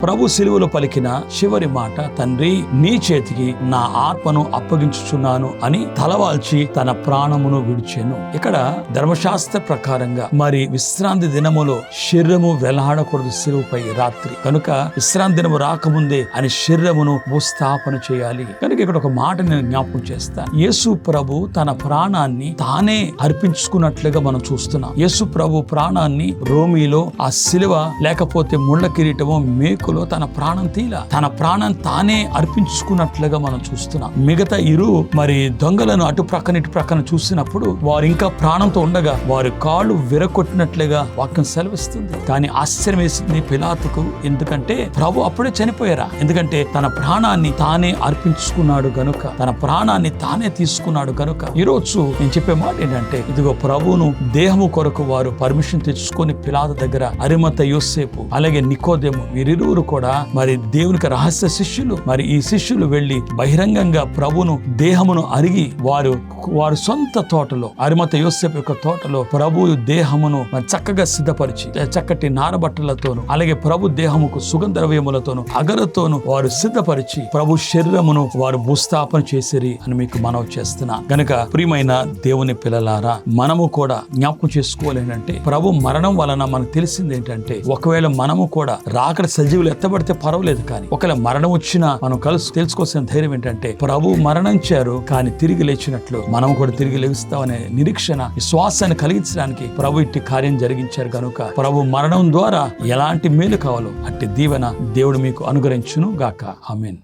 ప్రభు సిలువలో పలికిన చివరి మాట, తండ్రి నీ చేతికి నా ఆత్మను అప్పగించుచున్నాను అని తలవాల్చి తన ప్రాణమును విడిచెను. ఇక్కడ ధర్మశాస్త్ర ప్రకారంగా మరి విశ్రాంతి దినములో శరీరము వెలాడకూడదు సిలువపై రాత్రి కనుక విశ్రాంతి దినము రాకముందే అని శరీరమును భూస్థాపన చేయాలి. కనుక ఇక్కడ ఒక మాట నేను జ్ఞాపకం చేస్తాను. యేసు ప్రభు తన ప్రాణాన్ని తానే అర్పించుకున్నట్లుగా మనం చూస్తున్నాం. యేసు ప్రభు ప్రాణాన్ని రోమిలో ఆ సిలువ లేకపోతే ముళ్ళ కిరీటము మేకులో తన ప్రాణం తన ప్రాణం తానే అర్పించుకున్నట్లుగా మనం చూస్తున్నాం. మిగతా మరి దొంగలను అటు ప్రక్కన ఇటు ప్రక్కన చూసినప్పుడు వారు ఇంకా ప్రాణంతో ఉండగా వారి కాళ్ళు విరగొట్టినట్లుగా వాక్యం సెలవిస్తుంది. కానీ ఆశ్చర్యం వేసింది పిలాతుకు. ఎందుకంటే ప్రభు అప్పుడే చనిపోయారా? ఎందుకంటే తన ప్రాణాన్ని తానే అర్పించుకున్నాడు గనుక, తన ప్రాణాన్ని తానే తీసుకున్నాడు గనుక. ఈరోజు నేను చెప్పే మాట ఏంటంటే, ఇదిగో ప్రభువును దేహము కొరకు వారు పర్మిషన్ తెచ్చుకొని పిలాతు దగ్గర అరిమత యోసేపు అలాగే నికోదేము వీరిరువురు కూడా మరి దేవునికి రహస్య శిష్యులు. మరి ఈ శిష్యులు వెళ్లి బహిరంగంగా ప్రభును దేహమును అరిగి వారు సొంత తోటలో అరిమత యోసేపు యొక్క తోటలో ప్రభు దేహమును చక్కగా సిద్ధపరిచి చక్కటి నారబట్టలతోను అలాగే ప్రభు దేహముకు సుగంధ ద్రవ్యములతోను అగరతోను వారు సిద్ధపరిచి ప్రభు శరీరమును వారు భూస్థాపన చేసిరి అని మీకు మనవి చేస్తున్నా. గనక ప్రియమైన దేవుని పిల్లలారా, మనము కూడా జ్ఞాపకం చేసుకోవాలంటే ప్రభు మరణం వలన మనకు తెలిసింది ఏంటంటే, ఒకవేళ మనము కూడా రాకడ సజీవులు ఎత్తబడితే పర్వాలేదు, కానీ ఒకవేళ మరణం వచ్చినా మనం తెలుసుకోవాల్సిన ధైర్యం ఏంటంటే, ప్రభు మరణించారు కానీ తిరిగి లేచినట్లు మనం కూడా తిరిగి లేస్తామనే నిరీక్షణ విశ్వాసాన్ని కలిగించడానికి ప్రభు ఇట్టి కార్యం జరిగించారు కనుక ప్రభు మరణం ద్వారా ఎలాంటి మేలు కావాలో అట్టి దీవెన దేవుడు మీకు అనుగ్రహించును గాక. ఆమేన్.